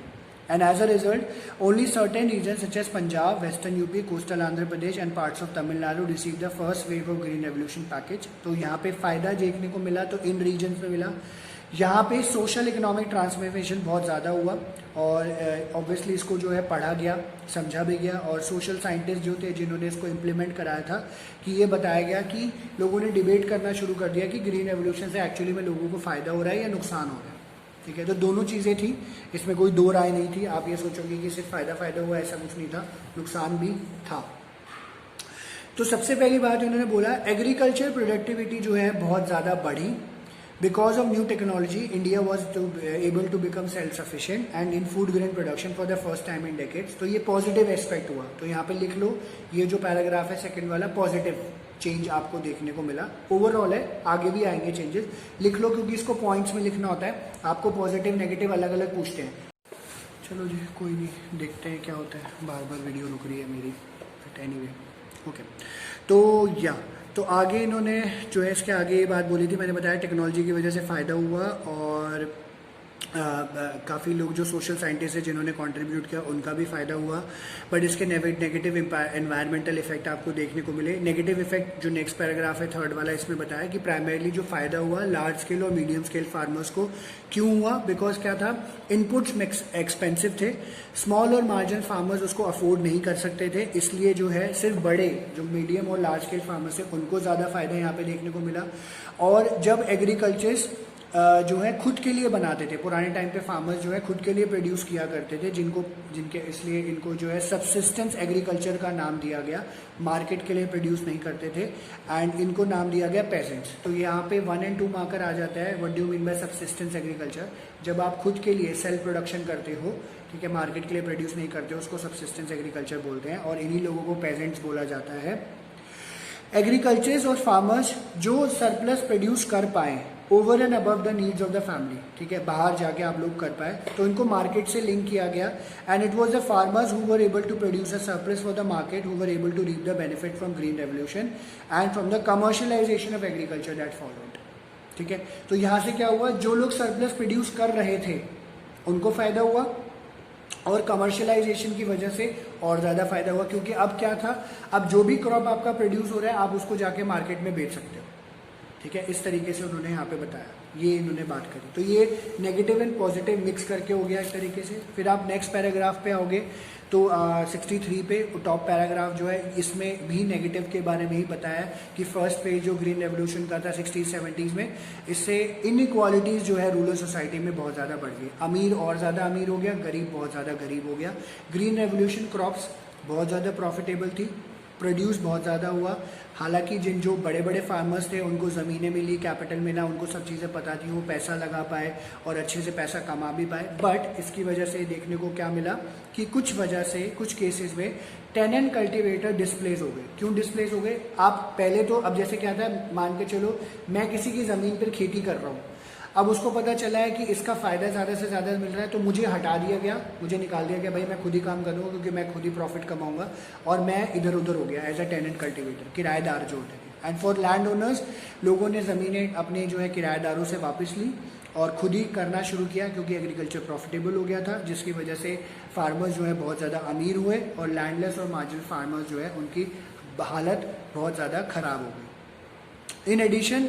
And as a result only certain region such as Punjab, western UP, coastal Andhra Pradesh and parts of Tamil Nadu receive the first wave of green revolution package. तो यहाँ पे फ़ायदा देखने को मिला तो इन रीजन्स में मिला। यहाँ पे सोशल इकोनॉमिक ट्रांसफॉर्मेशन बहुत ज़्यादा हुआ, और ऑब्वियसली इसको जो है पढ़ा गया, समझा भी गया, और सोशल साइंटिस्ट जो थे जिन्होंने इसको इम्प्लीमेंट कराया था, कि ये बताया गया कि लोगों ने डिबेट करना शुरू कर दिया कि ग्रीन रेवोल्यूशन से एक्चुअली में लोगों को फ़ायदा हो रहा है या नुकसान हो रहा है। ठीक है, तो दोनों चीज़ें थी, इसमें कोई दो राय नहीं थी। आप ये सोचोगे कि सिर्फ फ़ायदा हुआ, ऐसा कुछ नहीं था, नुकसान भी था। तो सबसे पहली बात उन्होंने बोला एग्रीकल्चर प्रोडक्टिविटी जो है बहुत ज़्यादा बढ़ी। Because of new technology, India was able to become self-sufficient and in food grain production for the first time in decades. तो ये पॉजिटिव एस्पेक्ट हुआ। तो यहाँ पे लिख लो, ये जो पैराग्राफ है सेकंड वाला, पॉजिटिव चेंज आपको देखने को मिला। ओवरऑल है, आगे भी आएंगे चेंजेस, लिख लो, क्योंकि इसको पॉइंट्स में लिखना होता है, आपको पॉजिटिव नेगेटिव अलग अलग पूछते हैं। चलो जी, कोई नहीं, देखते हैं क्या होता है। बार बार वीडियो रुक रही है मेरी, बट एनीवे ओके। तो आगे इन्होंने जो है इसके आगे ये बात बोली थी, मैंने बताया टेक्नोलॉजी की वजह से फ़ायदा हुआ, और काफ़ी लोग जो सोशल साइंटिस्ट हैं जिन्होंने कंट्रीब्यूट किया उनका भी फ़ायदा हुआ, बट इसके नेगेटिव एनवायरमेंटल इफेक्ट आपको देखने को मिले। नेगेटिव इफेक्ट जो नेक्स्ट पैराग्राफ है थर्ड वाला, इसमें बताया कि प्राइमरीली जो फ़ायदा हुआ लार्ज स्केल और मीडियम स्केल फार्मर्स को क्यों हुआ, बिकॉज क्या था, इनपुट्स एक्सपेंसिव थे, स्मॉल और मार्जिनल फार्मर्स उसको अफोर्ड नहीं कर सकते थे, इसलिए जो है सिर्फ बड़े जो मीडियम और लार्ज स्केल फार्मर्स है उनको ज़्यादा फ़ायदा यहाँ पे देखने को मिला। और जब एग्रीकल्चर्स जो है खुद के लिए बनाते थे, पुराने टाइम पे फार्मर्स जो है खुद के लिए प्रोड्यूस किया करते थे, जिनके इसलिए इनको जो है सबसिस्टेंस एग्रीकल्चर का नाम दिया गया, मार्केट के लिए प्रोड्यूस नहीं करते थे, एंड इनको नाम दिया गया पेजेंट्स। तो यहाँ पे 1 और 2 मार्कर आ जाता है, what do mean by subsistence agriculture, जब आप खुद के लिए सेल्फ प्रोडक्शन करते हो, ठीक है, मार्केट के लिए प्रोड्यूस नहीं करते हो, उसको सबसिस्टेंस एग्रीकल्चर बोलते हैं, और इन्हीं लोगों को पेजेंट्स बोला जाता है। एग्रीकल्चर्स और फार्मर्स जो सरप्लस प्रोड्यूस कर पाए over and above the needs of the family, ठीक है, बाहर जाके आप लोग कर पाए, तो इनको मार्केट से लिंक किया गया, and it was the farmers who were able to produce a surplus for the market, who were able to reap the benefit from green revolution and from the commercialisation of agriculture that followed. ठीक है, तो यहाँ से क्या हुआ, जो लोग सरप्लस प्रोड्यूस कर रहे थे उनको फायदा हुआ, और कमर्शियलाइजेशन की वजह से और ज़्यादा फायदा हुआ, क्योंकि अब क्या था, अब जो भी क्रॉप आपका प्रोड्यूस हो रहा है आप उसको जाके मार्केट में बेच सकते हो। ठीक है, इस तरीके से उन्होंने यहाँ पे बताया, ये इन्होंने बात करी। तो ये नेगेटिव एंड पॉजिटिव मिक्स करके हो गया इस तरीके से। फिर आप नेक्स्ट पैराग्राफ पे आओगे तो 63 पे टॉप पैराग्राफ जो है इसमें भी नेगेटिव के बारे में ही बताया कि फर्स्ट पेज जो ग्रीन रेवोल्यूशन का था 60s-70s में, इससे इनइक्वालिटीज़ जो है रूरल सोसाइटी में बहुत ज़्यादा बढ़ गई, अमीर और ज़्यादा अमीर हो गया, गरीब बहुत ज़्यादा गरीब हो गया। ग्रीन रेवोल्यूशन क्रॉप्स बहुत ज़्यादा प्रॉफिटेबल थी, प्रोड्यूस बहुत ज़्यादा हुआ, हालांकि जिन जो बड़े बड़े फार्मर्स थे उनको ज़मीनें मिली, कैपिटल मिला, उनको सब चीज़ें पता थी, वो पैसा लगा पाए और अच्छे से पैसा कमा भी पाए, बट इसकी वजह से देखने को क्या मिला कि कुछ वजह से कुछ केसेस में टेनेंट कल्टीवेटर डिस्प्लेस हो गए। क्यों डिस्प्लेस हो गए, आप पहले तो अब जैसे क्या था, मान के चलो मैं किसी की ज़मीन पर खेती कर रहा हूँ, अब उसको पता चला है कि इसका फ़ायदा ज़्यादा से ज़्यादा मिल रहा है, तो मुझे हटा दिया गया, मुझे निकाल दिया गया, भाई मैं खुद ही काम करूँगा क्योंकि मैं खुद ही प्रॉफिट कमाऊंगा, और मैं इधर उधर हो गया एज अ टेनेंट कल्टीवेटर, किराएदार जो होते थे। एंड फॉर लैंड ओनर्स, लोगों ने ज़मीनें अपने जो है किराएदारों से वापस ली और खुद ही करना शुरू किया, क्योंकि एग्रीकल्चर प्रॉफिटेबल हो गया था, जिसकी वजह से फार्मर्स जो है बहुत ज़्यादा अमीर हुए, और लैंडलेस और मार्जिनल फार्मर्स जो है उनकी हालत बहुत ज़्यादा ख़राब हो गई। इन एडिशन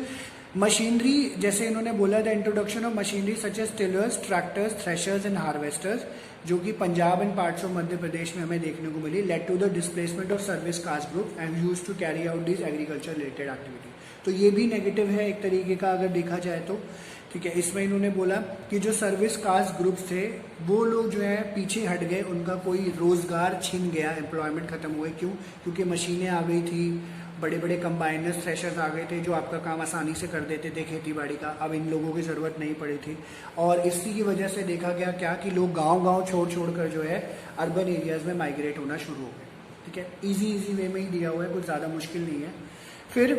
मशीनरी, जैसे इन्होंने बोला, the introduction of machinery such as tillers, tractors, threshers and harvesters, जो कि Punjab and parts of Madhya Pradesh में हमें देखने को मिली, led to the displacement of service caste group and use to carry out this agriculture related activity. तो ये भी नेगेटिव है एक तरीके का अगर देखा जाए तो। ठीक है, इसमें इन्होंने बोला कि जो सर्विस कास्ट ग्रुप्स थे वो लोग जो है पीछे हट गए, उनका कोई रोजगार छिन गया, एम्प्लॉयमेंट खत्म हुए। क्यों? क्योंकि मशीनें आ गई थी, बड़े बड़े कंबाइनर्स, थ्रेशर्स आ गए थे जो आपका काम आसानी से कर देते थे खेती बाड़ी का, अब इन लोगों की ज़रूरत नहीं पड़ी थी। और इसी की वजह से देखा गया क्या कि लोग गांव छोड़ कर जो है अर्बन एरियाज़ में माइग्रेट होना शुरू हो गए। ठीक है, इजी वे में ही दिया हुआ है, कुछ ज़्यादा मुश्किल नहीं है। फिर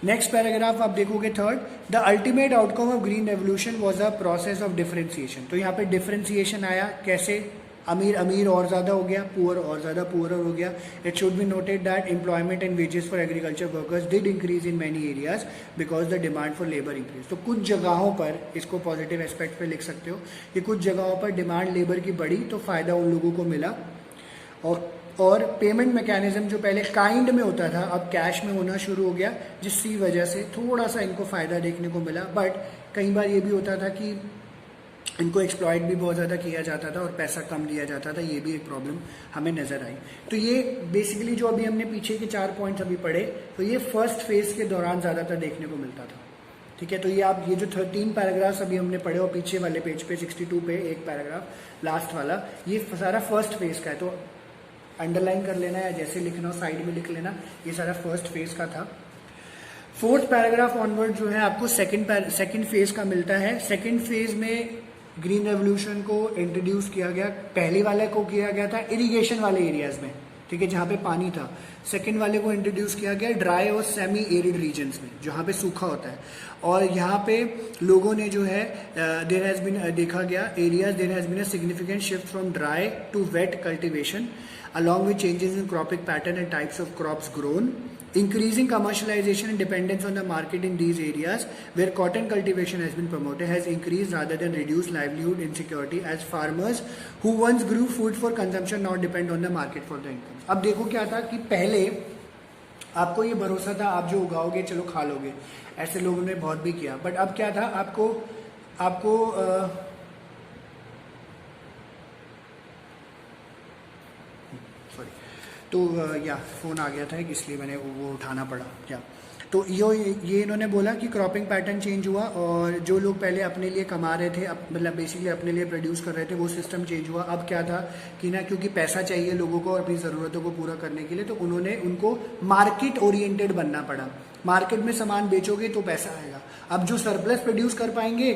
नेक्स्ट पैराग्राफ आप देखोगे third, the ultimate outcome of green revolution was a process of differentiation. तो यहाँ पे डिफरेंशिएशन आया, कैसे? अमीर और ज़्यादा हो गया, पुअर और ज़्यादा पुअर हो गया। It should be noted that employment and wages for agriculture workers did increase in many areas because the demand for labour increase. तो कुछ जगहों पर, इसको पॉजिटिव एस्पेक्ट पे लिख सकते हो कि कुछ जगहों पर डिमांड लेबर की बढ़ी तो फ़ायदा उन लोगों को मिला। और पेमेंट मैकेनिज्म जो पहले काइंड में होता था अब कैश में होना शुरू हो गया, जिसकी वजह से थोड़ा सा इनको फ़ायदा देखने को मिला। बट कई बार ये भी होता था कि इनको एक्सप्लॉइट भी बहुत ज़्यादा किया जाता था और पैसा कम दिया जाता था, ये भी एक प्रॉब्लम हमें नज़र आई। तो ये बेसिकली जो अभी हमने पीछे के 4 पॉइंट्स अभी पढ़े, तो ये फर्स्ट फेज के दौरान ज़्यादातर देखने को मिलता था। ठीक है, तो ये जो 13 पैराग्राफ्स अभी हमने पढ़े और पीछे वाले पेज पे 62 पे एक पैराग्राफ लास्ट वाला, ये सारा फर्स्ट फेज का है। तो अंडरलाइन कर लेना या जैसे लिखना हो साइड में लिख लेना, ये सारा फर्स्ट फेज का था। फोर्थ पैराग्राफ ऑनवर्ड जो है आपको सेकंड फेज का मिलता है। सेकंड फेज में ग्रीन रेवोल्यूशन को इंट्रोड्यूस किया गया, पहले वाले को किया गया था इरिगेशन वाले एरियाज में, ठीक है, जहाँ पे पानी था। सेकंड वाले को इंट्रोड्यूस किया गया ड्राई और सेमी एरिड रीजन्स में, जहाँ पे सूखा होता है। और यहाँ पे लोगों ने जो है देयर हैज़ बीन देखा गया areas, there has been a significant shift from dry to wet cultivation along with changes in cropping pattern and types of crops grown, Increasing commercialization and dependence on the market in these areas where cotton cultivation has been promoted has increased rather than reduced livelihood insecurity as farmers who once grew food for consumption now depend on the market for the income. अब देखो क्या था कि पहले आपको ये भरोसा था आप जो उगाओगे चलो खा लोगे, ऐसे लोगों ने बहुत भी किया, बट अब क्या था आपको सॉरी तो या फ़ोन आ गया था इसलिए मैंने वो उठाना पड़ा क्या। तो ये इन्होंने बोला कि क्रॉपिंग पैटर्न चेंज हुआ और जो लोग पहले अपने लिए कमा रहे थे मतलब बेसिकली अपने लिए प्रोड्यूस कर रहे थे वो सिस्टम चेंज हुआ। अब क्या था कि ना क्योंकि पैसा चाहिए लोगों को अपनी ज़रूरतों को पूरा करने के लिए तो उनको मार्केट ओरिएंटेड बनना पड़ा। मार्केट में सामान बेचोगे तो पैसा आएगा। अब जो सरप्लस प्रोड्यूस कर पाएंगे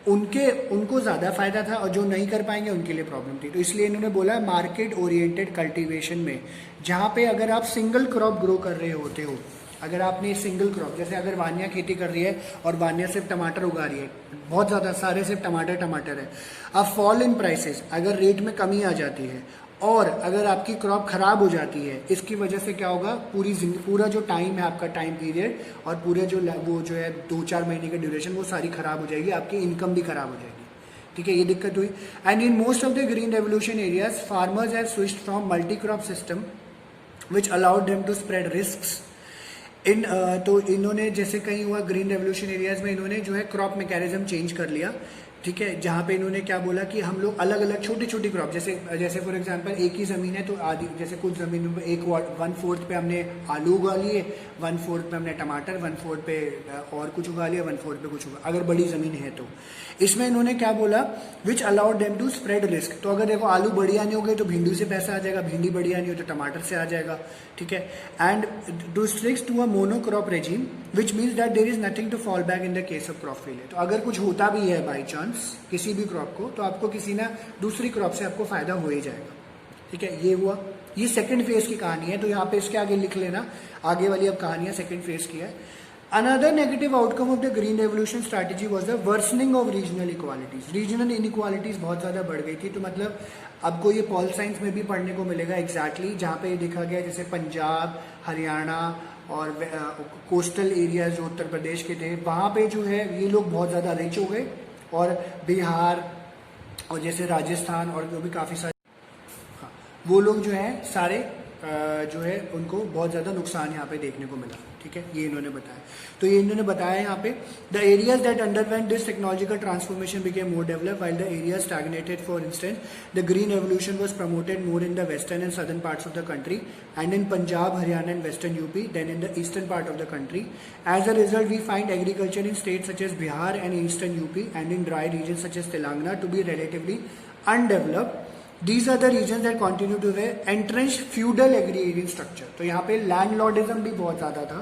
उनको ज़्यादा फायदा था और जो नहीं कर पाएंगे उनके लिए प्रॉब्लम थी। तो इसलिए इन्होंने बोला मार्केट ओरिएंटेड कल्टीवेशन में जहाँ पे अगर आप सिंगल क्रॉप ग्रो कर रहे होते हो, अगर आपने सिंगल क्रॉप जैसे अगर वानिया खेती कर रही है और वानिया सिर्फ टमाटर उगा रही है, बहुत ज़्यादा सारे सिर्फ टमाटर है, अब फॉल इन प्राइसेस अगर रेट में कमी आ जाती है और अगर आपकी क्रॉप खराब हो जाती है इसकी वजह से क्या होगा पूरा जो टाइम है आपका टाइम पीरियड और पूरे वो जो है 2-4 महीने की ड्यूरेशन वो सारी खराब हो जाएगी, आपकी इनकम भी खराब हो जाएगी। ठीक है, ये दिक्कत हुई। And in most of the green revolution areas farmers have switched from multi crop system which allowed them to spread risks तो इन्होंने जैसे कहीं हुआ ग्रीन रेवोल्यूशन एरियाज में इन्होंने जो है क्रॉप मैकेनिज्म चेंज कर लिया। ठीक है, जहाँ पे इन्होंने क्या बोला कि हम लोग अलग अलग छोटी छोटी क्रॉप जैसे फॉर एग्जांपल एक ही ज़मीन है तो आधी जैसे कुछ ज़मीनों में 1/4 पे हमने आलू उगा लिए, 1/4 पे हमने टमाटर, 1/4 पे और कुछ उगा लिया, 1/4 पे कुछ उगा, अगर बड़ी ज़मीन है तो। इसमें इन्होंने क्या बोला which allowed them to spread risk. तो अगर देखो आलू बढ़िया नहीं हो गए तो भिंडी से पैसा आ जाएगा, भिंडी बढ़िया नहीं हो तो टमाटर से आ जाएगा। ठीक है, and to strict to a monocrop regime which means that there is nothing to fall back in the case of crop failure. तो अगर कुछ होता भी है बाई चांस किसी भी क्रॉप को तो आपको किसी ना दूसरी क्रॉप से आपको फायदा हो ही जाएगा। ठीक है, ये हुआ, ये सेकंड फेज की कहानी है। तो यहाँ पे इसके आगे लिख लेना, आगे वाली अब कहानी है सेकंड फेज की है। Another negative outcome of the green revolution strategy was the worsening of regional inequalities. Regional inequalities बहुत ज़्यादा बढ़ गई थी। तो मतलब आपको ये पॉल साइंस में भी पढ़ने को मिलेगा एग्जैक्टली जहाँ पे ये देखा गया जैसे पंजाब, हरियाणा और कोस्टल एरियाज जो उत्तर प्रदेश के थे वहाँ पे जो है ये लोग बहुत ज़्यादा रिच हो गए और बिहार और जैसे राजस्थान और जो भी काफ़ी सारे वो लोग जो है सारे जो है उनको बहुत ज़्यादा नुकसान यहाँ पे देखने को मिला। ठीक है, ये इन्होंने बताया। तो ये इन्होंने बताया यहाँ पे the areas that underwent this technological transformation became more developed while the areas stagnated. For instance the green revolution was promoted more in the western and southern parts of the country and in Punjab, Haryana and western UP than in the eastern part of the country. As a result we find agriculture in states such as Bihar and eastern UP and in dry region such as Telangana to be relatively undeveloped. These are the regions that continue to have entrenched feudal agrarian structure. तो यहाँ पे लैंडलॉर्डिज्म भी बहुत ज़्यादा था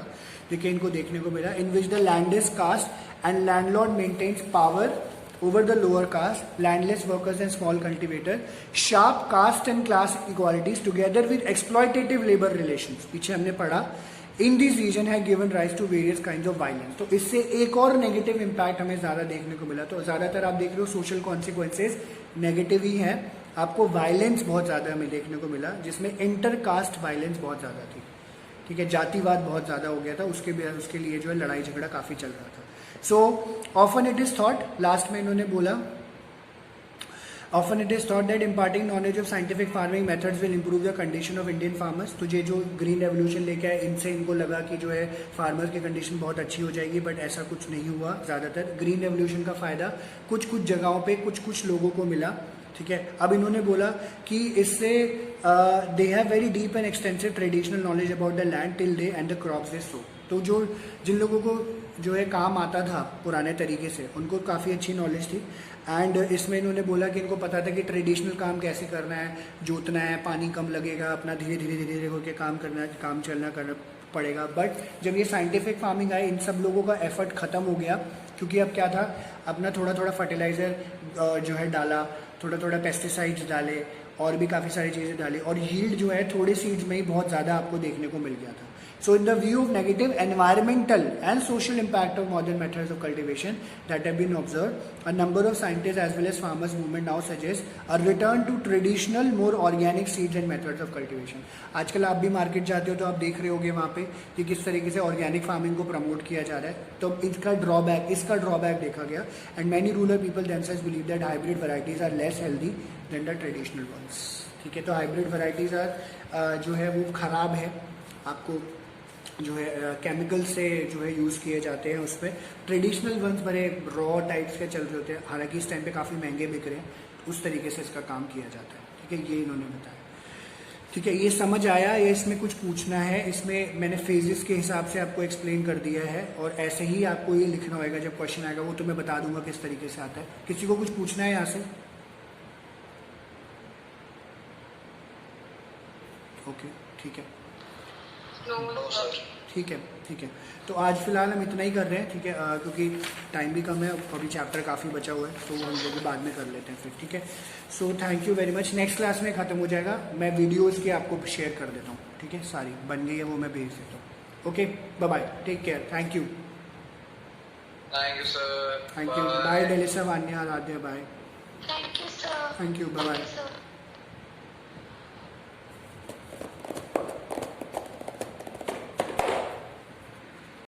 देखिए इनको देखने को मिला, in which the land is caste and landlord maintains power over the lower caste, landless workers and small cultivator, sharp caste and class equalities together with exploitative labor relations. पीछे हमने पढ़ा इन दिस रीजन है given rise to various kind of violence. तो इससे एक और नेगेटिव इम्पैक्ट हमें ज़्यादा देखने को मिला। तो ज़्यादातर आप देख रहे हो सोशल कॉन्सिक्वेंसेज नेगेटिव ही हैं, आपको वायलेंस बहुत ज़्यादा हमें देखने को मिला जिसमें इंटर कास्ट वायलेंस बहुत ज़्यादा थी। ठीक है, जातिवाद बहुत ज़्यादा हो गया था, उसके लिए जो है लड़ाई झगड़ा काफ़ी चल रहा था। So often it is thought, last में इन्होंने बोला often it is thought that imparting knowledge of scientific farming methods will improve the condition of Indian farmers। तो ये जो ग्रीन रेवोल्यूशन लेके आए इनसे इनको लगा कि जो है फार्मर्स की कंडीशन बहुत अच्छी हो जाएगी, बट ऐसा कुछ नहीं हुआ। ज़्यादातर ग्रीन रेवोल्यूशन का फ़ायदा कुछ जगहों पे कुछ लोगों को मिला। ठीक है, अब इन्होंने बोला कि इससे they have very deep and extensive traditional knowledge about the land till they and the crops they sow. तो जिन लोगों को जो है काम आता था पुराने तरीके से उनको काफ़ी अच्छी नॉलेज थी। एंड इसमें इन्होंने बोला कि इनको पता था कि ट्रेडिशनल काम कैसे करना है, जोतना है, पानी कम लगेगा, अपना धीरे धीरे होकर काम करना पड़ेगा। बट जब ये साइंटिफिक फार्मिंग आई इन सब लोगों का एफर्ट ख़त्म हो गया क्योंकि अब क्या था अपना थोड़ा फर्टिलाइज़र जो है डाला, थोड़ा पेस्टिसाइड्स डाले और भी काफ़ी सारी चीज़ें डाली और यील्ड जो है थोड़े सीड्स में ही बहुत ज़्यादा आपको देखने को मिल गया था। So in the view of negative environmental and social impact of modern methods of cultivation that have been observed, a number of scientists as well as farmers movement now suggest a return to traditional more organic seeds and methods of cultivation. आजकल आप भी मार्केट जाते हो तो आप देख रहे होगे वहाँ पे कि किस तरीके से ऑर्गेनिक फार्मिंग को प्रमोट किया जा रहा है. तो इसका ड्रॉबैक देखा गया and many rural people themselves believe that hybrid varieties are less healthy than the traditional ones. ठीक है, तो हाइब्रिड वैरायटीज आर जो है वो ख़राब है, आपको जो है केमिकल से जो है यूज़ किए जाते हैं उस पर. ट्रेडिशनल वंस बड़े रॉ टाइप्स के चल रहे होते हैं, हालांकि इस टाइम पे काफ़ी महंगे बिक रहे हैं. उस तरीके से इसका काम किया जाता है. ठीक है, ये इन्होंने बताया. ठीक है, ये समझ आया या इसमें कुछ पूछना है? इसमें मैंने फेजेस के हिसाब से आपको एक्सप्लेन कर दिया है और ऐसे ही आपको ये लिखना होगा. जब क्वेश्चन आएगा वो तो मैं बता दूंगा किस तरीके से आता है. किसी को कुछ पूछना है यहाँ से? ओके, ठीक है. No, sir. ठीक है. तो आज फिलहाल हम इतना ही कर रहे हैं. ठीक है, क्योंकि टाइम भी कम है, अभी चैप्टर काफ़ी बचा हुआ है तो वो हम लोग बाद में कर लेते हैं फिर. ठीक है, so thank you very much. Next class में ख़त्म हो जाएगा. मैं वीडियोज़ की आपको शेयर कर देता हूँ. ठीक है, सारी बन गई है वो मैं भेज देता हूँ. Okay, bye, take care, thank you. Thank you sir. Thank you. Bye Delisa, Vanya, Aaradhya, bye. Thank you, sir. Thank you, bye. Thank you, sir.